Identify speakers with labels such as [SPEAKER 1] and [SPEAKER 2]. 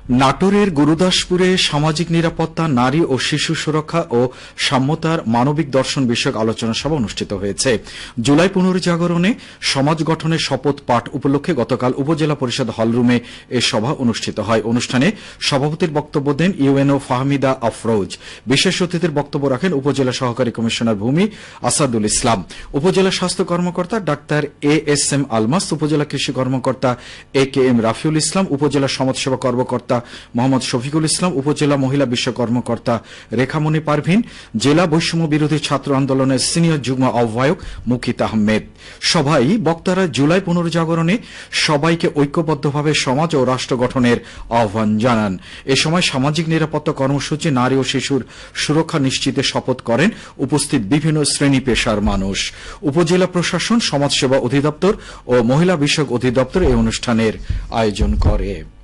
[SPEAKER 1] নাটোরের গুরুদাসপুরে সামাজিক নিরাপত্তা, নারী ও শিশু সুরক্ষা ও সাম্যতার মানবিক দর্শন বিষয়ক আলোচনা সভা অনুষ্ঠিত হয়েছে। জুলাই পুনর্জাগরণে সমাজ গঠনের শপথ পাঠ উপলক্ষে গতকাল উপজেলা পরিষদ হলরুমে এ সভা অনুষ্ঠিত হয়। অনুষ্ঠানে সভাপতির বক্তব্য দেন ইউএনও ফাহমিদা আফরোজ। বিশেষ অতিথির বক্তব্য রাখেন উপজেলা সহকারী কমিশনার ভূমি আসাদুল ইসলাম, উপজেলা স্বাস্থ্য কর্মকর্তা ডাক্তার এএসএম আলমাস, উপজেলা কৃষি কর্মকর্তা একেএম রাফিউল ইসলাম, উপজেলা সমাজসেবা কর্মকর্তা মোহাম্মদ শফিকুল ইসলাম, উপজেলা মহিলা বিশ্ব কর্মকর্তা রেখামণি পারভিন, জেলা বৈষম্য বিরোধী ছাত্র আন্দোলনের সিনিয়র যুগ্ম আহ্বায়ক মুকিত আহমেদ। সভায় বক্তারা জুলাই পুনর্জাগরণে সবাইকে ঐক্যবদ্ধভাবে সমাজ ও রাষ্ট্র গঠনের আহ্বান জানান। এ সময় সামাজিক নিরাপত্তা কর্মসূচি, নারী ও শিশুর সুরক্ষা নিশ্চিতে শপথ করেন উপস্থিত বিভিন্ন শ্রেণী পেশার মানুষ। উপজেলা প্রশাসন, সমাজসেবা অধিদপ্তর ও মহিলা বিষয়ক অধিদপ্তর এই অনুষ্ঠানের আয়োজন করে।